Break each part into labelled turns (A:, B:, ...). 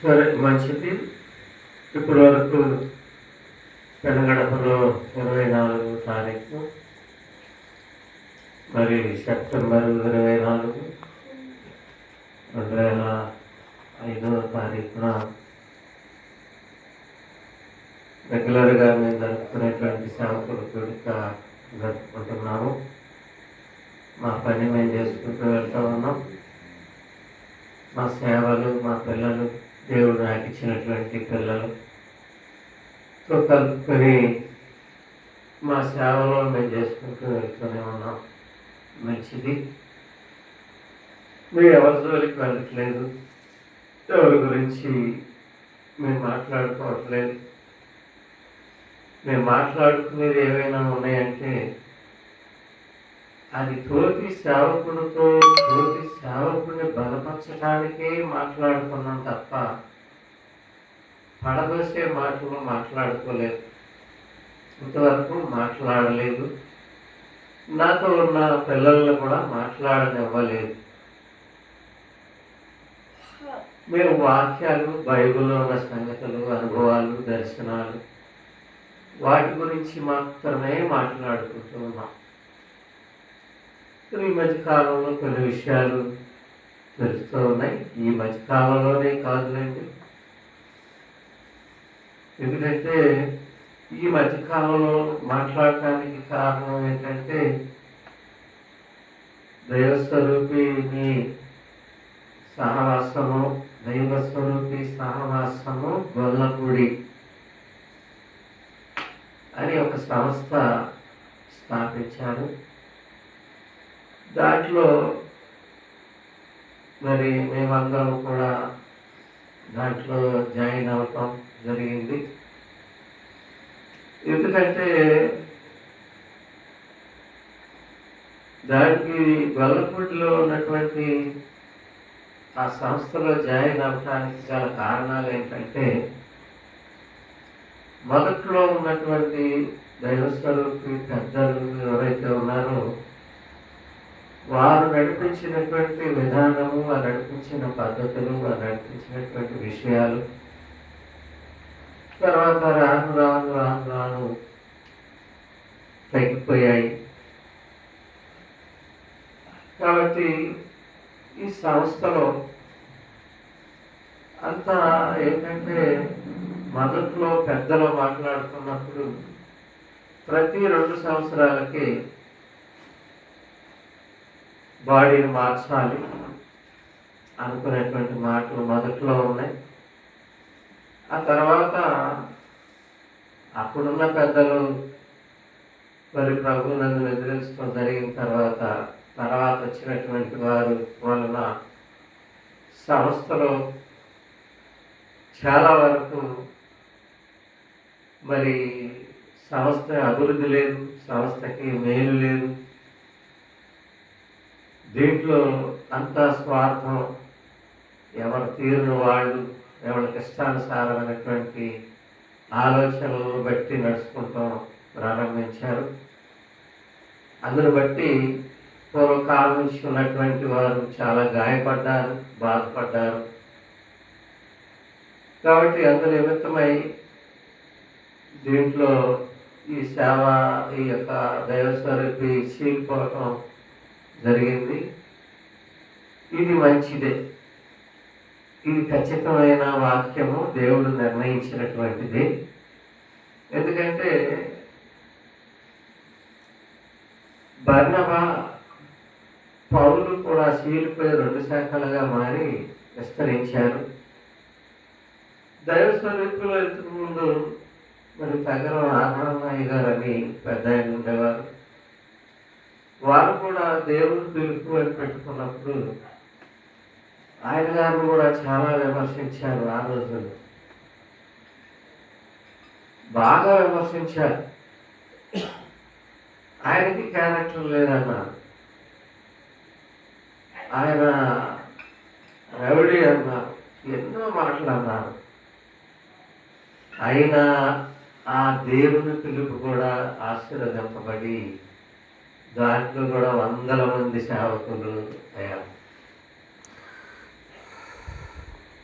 A: సరే, మంచిది. ఇప్పటి వరకు పెనగడపలో 24వ తారీఖు, మరి సెప్టెంబర్ 24, 2005వ తారీఖున రెగ్యులర్గా మేము జరుపుకునేటువంటి సేవకుల కూడిక జరుపుకుంటున్నాము. మా పని మేము చేసుకుంటూ వెళ్తూ ఉన్నాం. మా సేవలు, మా పిల్లలు, దేవుడు నాకు ఇచ్చినటువంటి పిల్లలతో కలుపుకొని మా సేవలో మేము చేసుకుంటూ వెళ్తూనే ఉన్నాం. మంచిది. మేము ఎవరి జోలికి వెళ్ళట్లేదు, ఎవరి గురించి మేము మాట్లాడుకోవట్లేదు. మేము మాట్లాడుకునేది ఏమైనా ఉన్నాయంటే అది తోటి సేవకుడిని బలపరచడానికే మాట్లాడుకున్నాం తప్ప పడదోసే మాటలు మాట్లాడుకోలేదు. ఇంతవరకు మాట్లాడలేదు. నాతో ఉన్న పిల్లలను కూడా మాట్లాడనివ్వలేదు. మేము వాక్యాలు, బైబిల్లో ఉన్న సంగతులు, అనుభవాలు, దర్శనాలు, వాటి గురించి మాత్రమే మాట్లాడుకుంటూ ఉన్నాం. ఈ మధ్యకాలంలో కొన్ని విషయాలు తెలుస్తూ ఉన్నాయి. ఈ మధ్యకాలంలోనే కాదులేండి, ఎందుకంటే ఈ మధ్యకాలంలో మాట్లాడటానికి కారణం ఏంటంటే దైవస్వరూపిణి సహవాసము, దైవస్వరూపి సహవాసము గొల్లపూడి అని ఒక సంస్థ స్థాపించారు. దాంట్లో మరి మేమందరం కూడా దాంట్లో జాయిన్ అవటం జరిగింది. ఎందుకంటే దానికి గొల్లపూడిలో ఉన్నటువంటి ఆ సంస్థలో జాయిన్ అవ్వడానికి గల కారణాలు ఏంటంటే మొదట్లో ఉన్నటువంటి దైవస్వరూపి పెద్దలు ఎవరైతే ఉన్నారో వారు నడిపించినటువంటి విధానము, వారు నడిపించిన పద్ధతులు, వారు నడిపించినటువంటి విషయాలు తర్వాత రాను రాను రాను రాను తగ్గిపోయాయి. కాబట్టి ఈ సంస్థలో అంతా ఏంటంటే మొదట్లో పెద్దలు మాట్లాడుతున్నప్పుడు ప్రతి 2 సంవత్సరాలకి బాడీని మార్చాలి అనుకునేటువంటి మాటలు మొదట్లో ఉన్నాయి. ఆ తర్వాత అప్పుడున్న పెద్దలు మరి ప్రభువునందు నిద్రించడం జరిగిన తర్వాత వచ్చినటువంటి వారు వలన సంస్థలో చాలా వరకు మరి సంస్థ అభివృద్ధి లేదు, సంస్థకి మేలు లేదు. దీంట్లో అంతా స్వార్థం, ఎవరి తీరును వాళ్ళు, ఎవరికి ఇష్టానుసారమైనటువంటి ఆలోచనలను బట్టి నడుచుకుంటాం ప్రారంభించారు. అందును బట్టి పూర్వకాలం నుంచి ఉన్నటువంటి వారు చాలా గాయపడ్డారు, బాధపడ్డారు. కాబట్టి అందు నిమిత్తమై దీంట్లో ఈ సేవ, ఈ యొక్క దైవస్వరూపి చీలిపోవటం జరిగింది. ఇది మంచిదే. ఇది ఖచ్చితమైన వాక్యము, దేవుడు నిర్ణయించినటువంటిది. ఎందుకంటే బర్నబా, పౌలు కూడా చీలిపోయి 2 శాఖలుగా మారి విస్తరించారు. దైవస్వరూపులు ఇంతకు ముందు మరి తగరం ఆధారమయ్య గారు అని పెద్ద ఆయన ఉండేవారు. వారు కూడా దేవుడు పిలుపు అని పెట్టుకున్నప్పుడు ఆయన గారిని కూడా చాలా విమర్శించారు. ఆ రోజుల్లో బాగా విమర్శించారు. ఆయనకి క్యారెక్టర్ లేదన్నారు, ఆయన రౌడీ అన్నారు, ఎన్నో మాటలు అన్నారు. అయినా ఆ దేవుని పిలుపు కూడా ఆశీర్వదింపబడి దాంట్లో కూడా 100 మంది సేవకులు తయారు.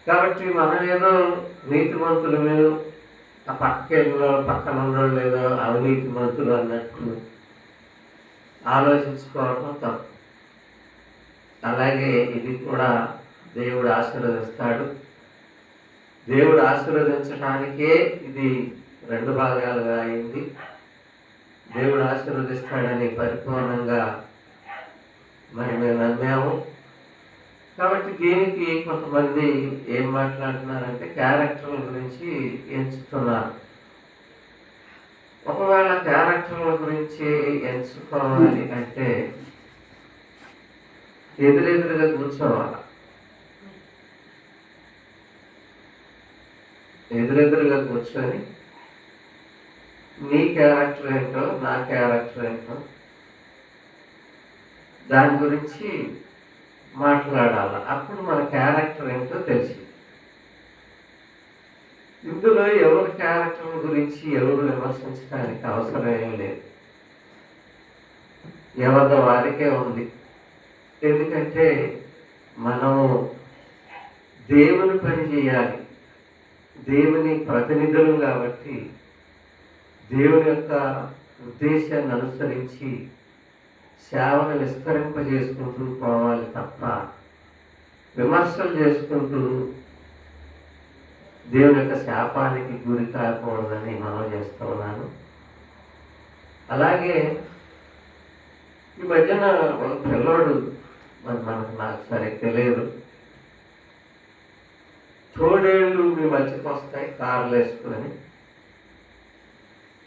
A: కాబట్టి మనం ఏదో నీతిమంతులమే, ఆ పక్కన ఉన్నోళ్ళు ఏదో అవినీతిమంతులు అన్నట్టు ఆలోచించుకోవడం తప్పు. అలాగే ఇది కూడా దేవుడు ఆశీర్వదిస్తాడు. దేవుడు ఆశీర్వదించడానికే ఇది 2 భాగాలుగా అయింది. దేవుడు ఆశీర్వదిస్తాడని పరిపూర్ణంగా మరి మేము నమ్మాము. కాబట్టి దీనికి కొంతమంది ఏం మాట్లాడుతున్నారంటే క్యారెక్టర్ల గురించి ఎంచుతున్నారు. ఒకవేళ క్యారెక్టర్ల గురించి ఎంచుకోవాలి అంటే ఎదురెదురుగా కూర్చోవాలి. ఎదురెదురుగా కూర్చొని నీ క్యారెక్టర్ ఏంటో నా క్యారెక్టర్ ఏంటో దాని గురించి మాట్లాడాలి. అప్పుడు మన క్యారెక్టర్ ఏంటో తెలిసింది. ఇందులో ఎవరి క్యారెక్టర్ గురించి ఎవరు విమర్శించడానికి అవసరమేం లేదు. ఎవరి వారికే ఉంది. ఎందుకంటే మనము దేవుని పని చేయాలి, దేవుని ప్రతినిధులు కాబట్టి దేవుని యొక్క ఉద్దేశాన్ని అనుసరించి సేవను విస్తరింపజేసుకుంటూ పోవాలి తప్ప విమర్శలు చేసుకుంటూ దేవుని యొక్క శాపానికి గురి కాకూడదని మనం చేస్తూ ఉన్నాను. అలాగే ఈ మధ్యన ఒక పిల్లోడు నాకు సరే తెలియదు, తోడేళ్ళు మీ మధ్యకి వస్తాయి కార్లు వేసుకొని,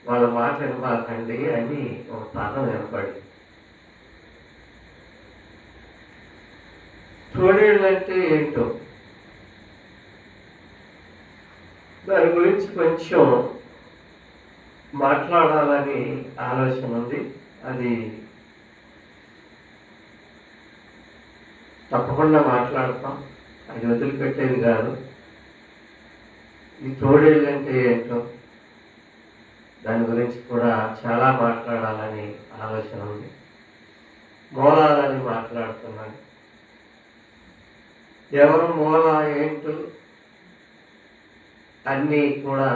A: వాళ్ళ మాట వినబాకండి అని ఒక పదం వినపడి. తోడేళ్ళు అంటే ఏంటో దాని గురించి కొంచెం మాట్లాడాలని ఆలోచన ఉంది. అది తప్పకుండా మాట్లాడతాం, అది వదిలిపెట్టేది కాదు. ఈ తోడేళ్ళు అంటే ఏంటో దాని గురించి కూడా చాలా మాట్లాడాలని ఆలోచన ఉంది. మూలాలని మాట్లాడుతున్నాను. ఎవరు మూల ఏంటో అన్నీ కూడా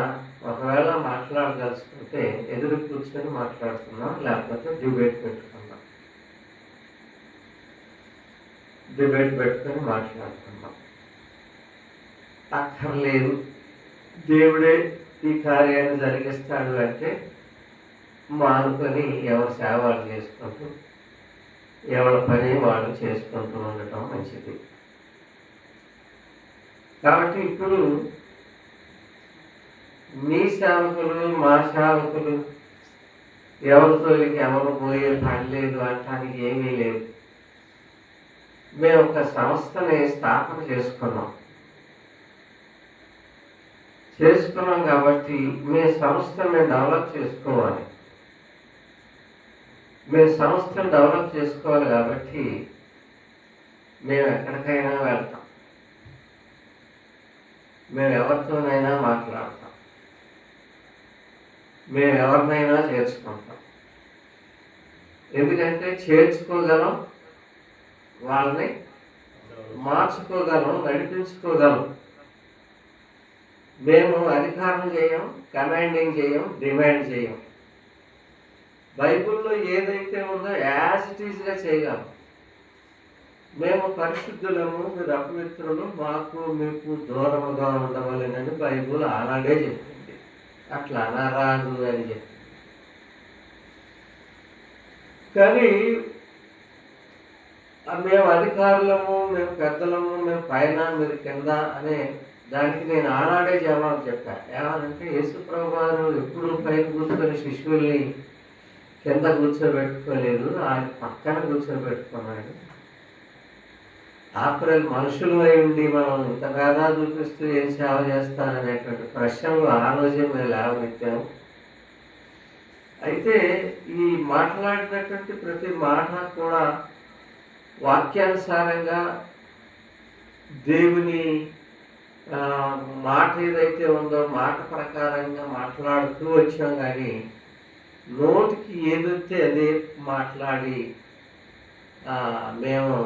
A: ఒకవేళ మాట్లాడదలుచుకుంటే ఎదురు కూర్చొని మాట్లాడుతున్నాం, లేకపోతే డిబేట్ పెట్టుకొని మాట్లాడుతున్నాం. అక్కర్లేదు, దేవుడే ఈ కార్యాన్ని జరిగిస్తాడు అంటే మానుకొని ఎవరి సేవలు చేసుకుంటూ ఎవరి పని వాళ్ళు చేసుకుంటూ ఉండటం మంచిది. కాబట్టి ఇప్పుడు మీ సేవకులు మా సేవకులు ఎవరితో ఎవరు పోయే పని లేదు అంటానికి ఏమీ లేదు. మేము ఒక సంస్థని స్థాపన చేసుకున్నాం కాబట్టి మేము సంస్థని డెవలప్ చేసుకోవాలి. మేము సంస్థను డెవలప్ చేసుకోవాలి కాబట్టి మేము ఎక్కడికైనా వెళ్తాం, మేము ఎవరితోనైనా మాట్లాడతాం, మేము ఎవరినైనా చేర్చుకుంటాం. ఎందుకంటే చేర్చుకోగలం, వాళ్ళని మార్చుకోగలం, నడిపించుకోగలం. మేము అధికారం చేయం, కమాండింగ్ చేయం, డిమాండ్ చేయం. బైబిల్లో ఏదైతే ఉందో యాజ్ ఇట్ ఈజ్గా చేయగలం. మేము పరిశుద్ధులము, మీరు అపవిత్రులు, మాకు మీకు దూరముగా ఉండవాలని బైబిల్ ఆనాడే చెప్పింది. అట్లా అనరాదు అని చెప్పింది. కానీ మేము అధికారులము, మేము పెద్దలము, మేము పైన మీరు కింద అనే దానికి నేను ఆనాడే జవాబు చెప్పాను. ఏమనంటే యేసుప్రభు వారు ఎప్పుడు పైన కూర్చొని శిష్యుల్ని కింద కూర్చోబెట్టుకోలేదు, ఆయన పక్కన కూర్చోబెట్టుకున్నాడు. ఆఖరి మనుషులు అయి ఉండి మనం ఇంతగాదా చూపిస్తూ ఏం సేవ చేస్తారనేటువంటి ప్రశ్నలు ఆ రోజే మేము లేవనెత్తాము. అయితే ఈ మాట్లాడినటువంటి ప్రతి మాట కూడా వాక్యానుసారంగా దేవుని మాట ఏదైతే ఉందో మాట ప్రకారంగా మాట్లాడుతూ వచ్చాం. కానీ నోటికి ఏదైతే అదే మాట్లాడి మేము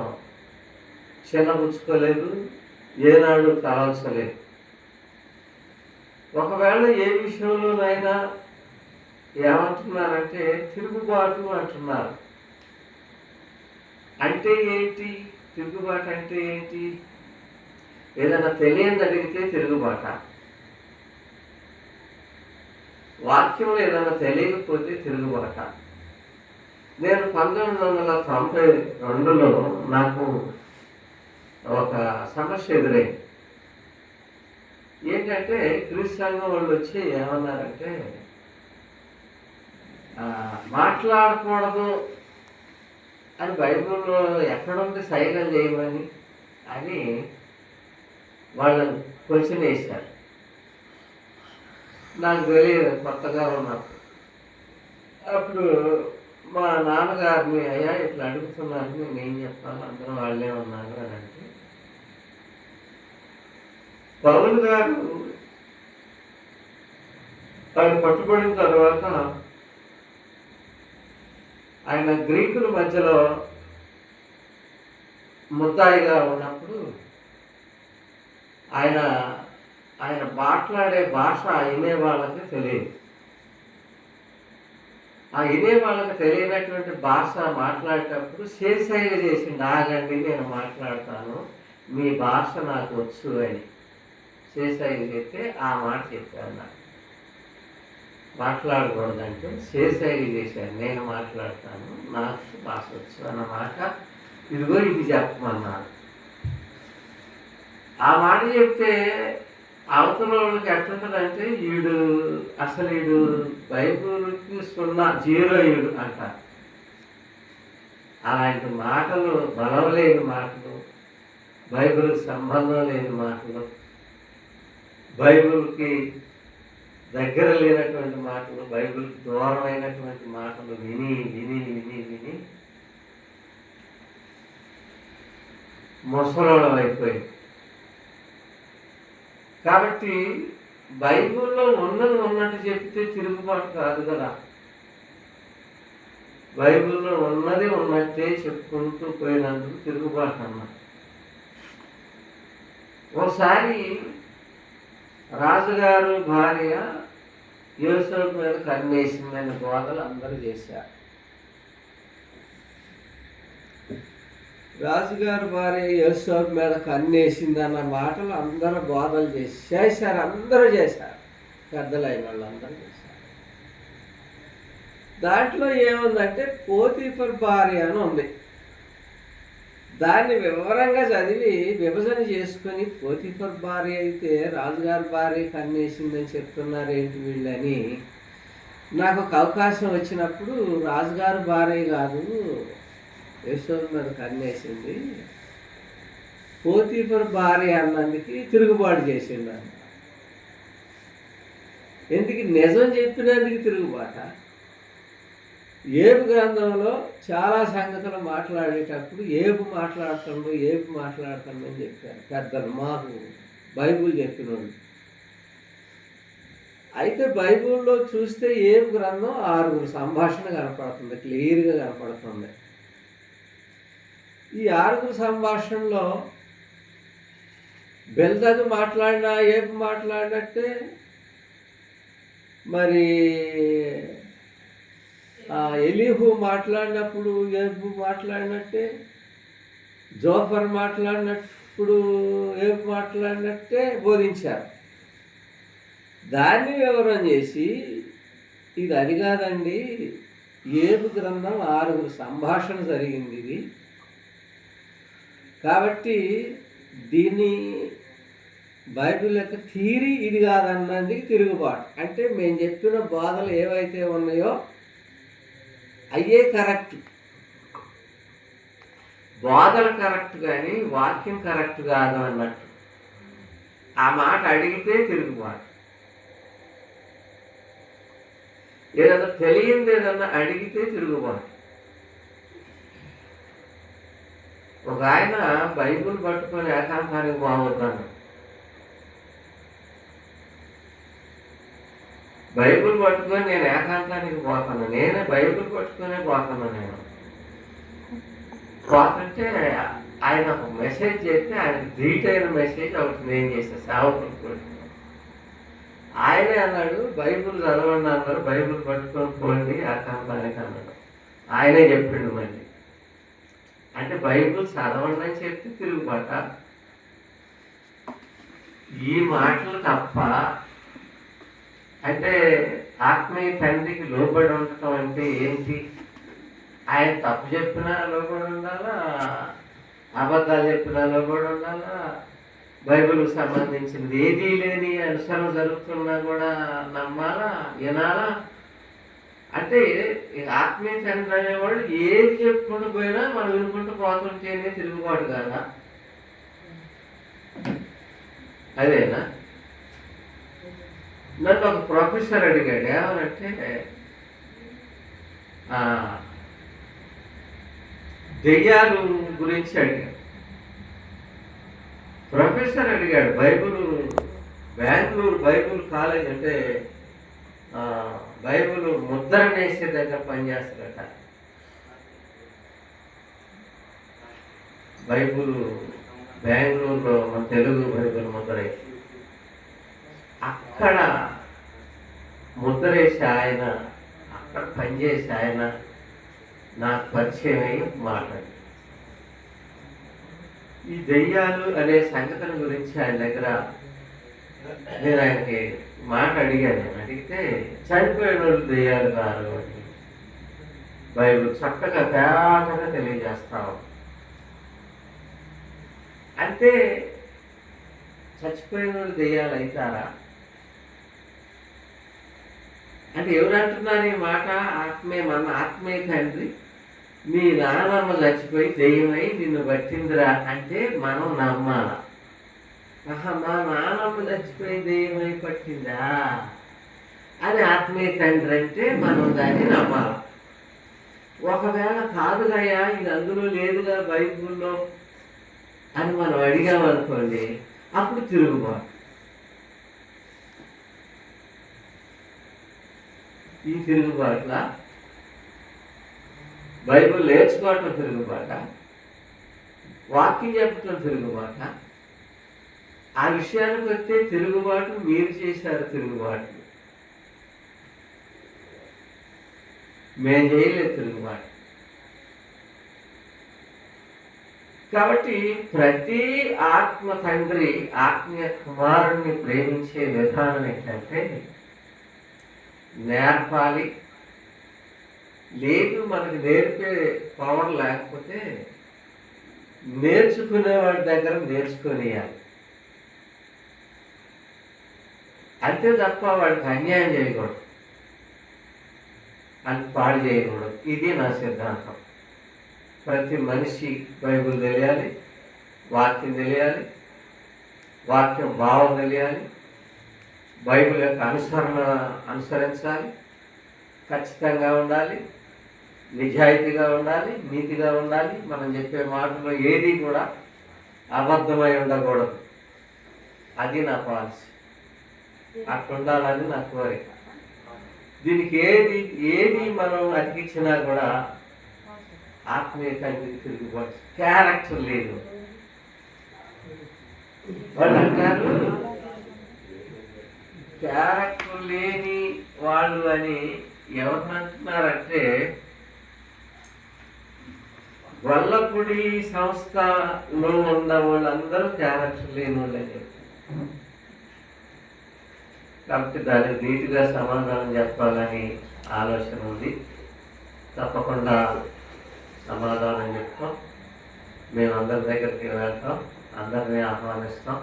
A: చిన్నపుచ్చుకోలేదు, ఏనాడు తలవసలేదు. ఒకవేళ ఏ విషయంలోనైనా ఏమంటున్నారంటే తిరుగుబాటు అంటున్నారు. అంటే ఏంటి? తిరుగుబాటు అంటే ఏంటి? ఏదైనా తెలియని అడిగితే తిరుగుబాట, వాక్యంలో ఏదైనా తెలియకపోతే తిరుగుబాట. నేను 1992లో నాకు ఒక సమస్య ఎదురైంది. ఏంటంటే క్రీస్తు సంఘం వాళ్ళు వచ్చి ఏమన్నారంటే మాట్లాడకూడదు అని బైబిల్లో ఎక్కడుంది సైగలు చేయమని అని వాళ్ళని క్వశ్చన్ వేశారు. నాకు తెలియదు, కొత్తగా ఉన్నప్పుడు. అప్పుడు మా నాన్నగారిని, అయ్యా ఇట్లా అడుగుతున్నారు, నేనేం చెప్పాలి, అందరూ వాళ్ళే ఉన్నారు అని అంటే, పౌలు గారు ఆయన పట్టుబడిన తర్వాత ఆయన గ్రీకుల మధ్యలో ముద్దాయిగా ఉన్నప్పుడు ఆయన మాట్లాడే భాష వినే వాళ్ళకి తెలియదు. ఆ వినే వాళ్ళకి తెలియనటువంటి భాష మాట్లాడేటప్పుడు చేసైగ చేసిండు, ఆగండి నేను మాట్లాడతాను, మీ భాష నాకు వచ్చు అని చేసైగ చెప్తే ఆ మాట చెప్పాను. నాకు మాట్లాడకూడదంటే చేసైగ చేశాను, నేను మాట్లాడతాను, నాకు భాష వచ్చు అన్నమాట. ఇదిగో ఇది చెప్పమన్నారు. ఆ మాట చెప్తే అవతల వాళ్ళకి ఎట్లుంటుందంటే వీడు బైబిల్కి 0 అంటారు. అలాంటి మాటలు, బలం లేని మాటలు, బైబిల్కి సంబంధం లేని మాటలు, బైబిల్కి దగ్గర లేనటువంటి మాటలు, బైబిల్కి దూరమైనటువంటి మాటలు విని విని విని విని ముసలోళం అయిపోయింది. కాబట్టి బైబిల్లో ఉన్నది ఉన్నట్టు చెప్తే తిరుగుబాటు కాదు కదా. బైబిల్లో ఉన్నది ఉన్నట్టే చెప్పుకుంటూ పోయినందుకు తిరుగుబాటు అన్నమాట. ఒకసారి రాజుగారు భార్య యోసేపు మీద కన్నేసిందని బోధలు అందరూ చేశారు. రాజుగారు భార్య యోసేపు మీద కన్నేసిందన్న మాటలు అందరూ బోధలు చేశారు. అందరూ చేశారు, పెద్దలైన వాళ్ళు అందరూ చేశారు. దాంట్లో ఏముందంటే పోతీఫర్ భార్య అని ఉంది. దాన్ని వివరంగా చదివి విభజన చేసుకొని పోతీఫర్ భార్య అయితే రాజుగారి భార్య కన్నేసిందని చెప్తున్నారు ఏంటి వీళ్ళని నాకు ఒక అవకాశం వచ్చినప్పుడు, రాజుగారి భార్య కాదు యోసేపు మీద కన్నేసింది, పోతీఫర్ భార్య అన్నందుకు తిరుగుబాటు చేసిండు అన్న. ఎందుకు? నిజం చెప్పినందుకు తిరుగుబాట. ఏబు గ్రంథంలో చాలా సంగతులు మాట్లాడేటప్పుడు ఏబు మాట్లాడుతుందని చెప్పారు పెద్దలు, మాకు బైబిల్ చెప్పినోళ్ళు. అయితే బైబిల్లో చూస్తే ఏబు గ్రంథం 6 సంభాషణ కనపడుతుంది, క్లియర్గా కనపడుతుంది. ఈ 6 సంభాషణలో బెల్దదు మాట్లాడినా ఏబు మాట్లాడినట్టే, మరి ఎలీహు మాట్లాడినప్పుడు ఏబు మాట్లాడినట్టే, జోఫర్ మాట్లాడినప్పుడు ఏబు మాట్లాడినట్టే బోధించారు. దాన్ని వివరణ చేసి ఇది అది కాదండి, ఏబు గ్రంథం 6 సంభాషణ జరిగింది ఇది, కాబట్టి దీన్ని బైబిల్ యొక్క థియరీ ఇది కాదన్నందుకు తిరుగుబాటు. అంటే మేము చెప్పిన బోధలు ఏవైతే ఉన్నాయో అయ్యే కరెక్ట్, బోధలు కరెక్ట్ కానీ వాక్యం కరెక్ట్ కాదు అన్నట్టు. ఆ మాట అడిగితే తిరుగుబాటు. ఏదన్నా తెలియంది ఏదన్నా అడిగితే తిరుగుబాటు. ఒక ఆయన బైబిల్ పట్టుకొని ఏకాంతానికి పోవద్దాను, బైబిల్ పట్టుకొని నేను ఏకాంతానికి పోతాను, నేనే బైబిల్ పట్టుకునే పోతాను. నేను పోతుంటే ఆయన ఒక మెసేజ్ చేస్తే ఆయన ధీటైన మెసేజ్ ఒకటి నేను చేశాను సేవకులు కూడా. ఆయనే అన్నాడు, బైబుల్ చదవండి అన్నారు, బైబుల్ పట్టుకొని పోండి ఆకాంతానికి అన్నాడు. ఆయనే చెప్పిండు మళ్ళీ. అంటే బైబుల్ చదవండి అని చెప్తే తిరుగుబాట. ఈ మాటలు తప్ప అంటే ఆత్మీయ తండ్రికి లోబడి ఉండటం అంటే ఏంటి? ఆయన తప్పు చెప్పినా లోబడి ఉండాలా, అబద్ధాలు చెప్పినా లోబడి ఉండాలా, బైబిల్కి సంబంధించింది ఏదీ లేని అనుసరణ జరుగుతున్నా కూడా నమ్మాలా, వినాలా? అంటే ఆత్మీయ తండ్రి అనేవాడు ఏది చెప్పుకుంటూ పోయినా మనం వినుకుంటూ పోతుంటేనే తిరుగుబాటు కదా? అదేనా? నన్ను ఒక ప్రొఫెసర్ అడిగాడు, ఏమనంటే దెయ్యాలు గురించి అడిగాడు. ప్రొఫెసర్ అడిగాడు, బెంగళూరు బైబుల్ కాలేజ్ అంటే బైబుల్ ముద్ర నేసే దగ్గర పనిచేస్తారట. బైబుల్ బెంగళూరులో మన తెలుగు బైబుల్ ముద్రేసి అక్కడ ముద్రేసి ఆయన అక్కడ పనిచేసి ఆయన నాకు పరిచయం అయ్యి మాట్లాడి ఈ దెయ్యాలు అనే సంగతుల గురించి ఆయన దగ్గర నేను ఆయనకి మాట అడిగాను. అడిగితే చనిపోయిన వాళ్ళు దెయ్యాలు కారు అని బైబిల్ చక్కగా తేటగా తెలియజేస్తావు. అంటే చచ్చిపోయిన వాళ్ళు దెయ్యాలు అవుతారా అంటే ఎవరు అంటున్నారు ఈ మాట? మన ఆత్మీయ తండ్రి మీ నాన్నమ్మ చచ్చిపోయి దెయ్యమై నిన్ను పట్టిందిరా అంటే మనం నమ్మాల. మా నాన్నమ్మ చచ్చిపోయి దెయ్యమై పట్టిందా అని ఆత్మీయ తండ్రి అంటే మనం దాన్ని నమ్మాల. ఒకవేళ కాదుగా ఇది అందులో లేదుగా బైబుల్లో అని మనం అడిగామనుకోండి, అప్పుడు తిరుగుబాటు. ఈ తిరుగుబాట్ల బైబుల్ నేర్చుకోవటం తిరుగుబాట, వాక్యం చెప్పటం తిరుగుబాట. ఆ విషయానికి వస్తే తిరుగుబాటు మీరు చేశారు, తిరుగుబాటు మేము చేయలేదు తిరుగుబాటు. కాబట్టి ప్రతి ఆత్మ తండ్రి ఆత్మీయ కుమారుణ్ణి ప్రేమించే విధానం ఏంటంటే నేర్పాలి. లేదు మనకి నేర్పే పవర్ లేకపోతే నేర్చుకునే వాడి దగ్గర నేర్చుకునేయాలి. అంతే తప్ప వాడికి అన్యాయం చేయకూడదు, అని పాడు చేయకూడదు. ఇది నా సిద్ధాంతం. ప్రతి మనిషి బైబిల్ తెలియాలి, వాక్యం తెలియాలి, వాక్యం భావం తెలియాలి, బైబిల్ యొక్క అనుసరించాలి, ఖచ్చితంగా ఉండాలి, నిజాయితీగా ఉండాలి, నీతిగా ఉండాలి. మనం చెప్పే మాటలో ఏది కూడా అబద్ధమై ఉండకూడదు. అది నా పాలసీ. అట్లా ఉండాలని నా కోరిక. దీనికి ఏది మనం అతికించినా కూడా ఆత్మీయ తండ్రికి తిరుగుబాటు. క్యారెక్టర్ లేదు. వాళ్ళు అంటారు క్యారెక్టర్ లేని వాళ్ళు అని. ఎవరిని అంటున్నారంటే వల్లపుడి సంస్థలో ఉన్న వాళ్ళందరూ క్యారెక్టర్ లేని వాళ్ళని. కాబట్టి దానికి నీట్గా సమాధానం చెప్పాలని ఆలోచన ఉంది. తప్పకుండా సమాధానం చెప్తాం. మేము అందరి దగ్గరికి వెళ్తాం, అందరినీ ఆహ్వానిస్తాం,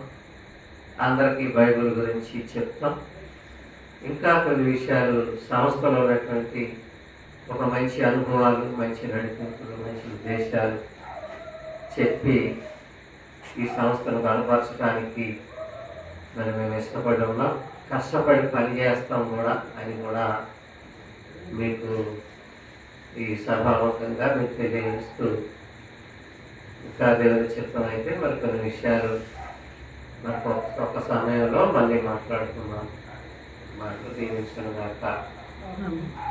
A: అందరికీ బైబిల్ గురించి చెప్తాం. ఇంకా కొన్ని విషయాలు సంస్థలో ఉన్నటువంటి ఒక మంచి అనుభవాలు, మంచి నడిపింపులు, మంచి ఉద్దేశాలు చెప్పి ఈ సంస్థను బలపరచడానికి మరి మేము ఇష్టపడి ఉన్నాం, కష్టపడి పనిచేస్తాం కూడా అని కూడా మీకు ఈ సభాముఖంగా మీకు తెలియజేస్తూ, ఇంకా దేవుని చిత్తం అయితే మరి కొన్ని విషయాలు మనకు ఒక సమయంలో మళ్ళీ మాట్లాడుకున్నాం. మాకు దీవించను గాక.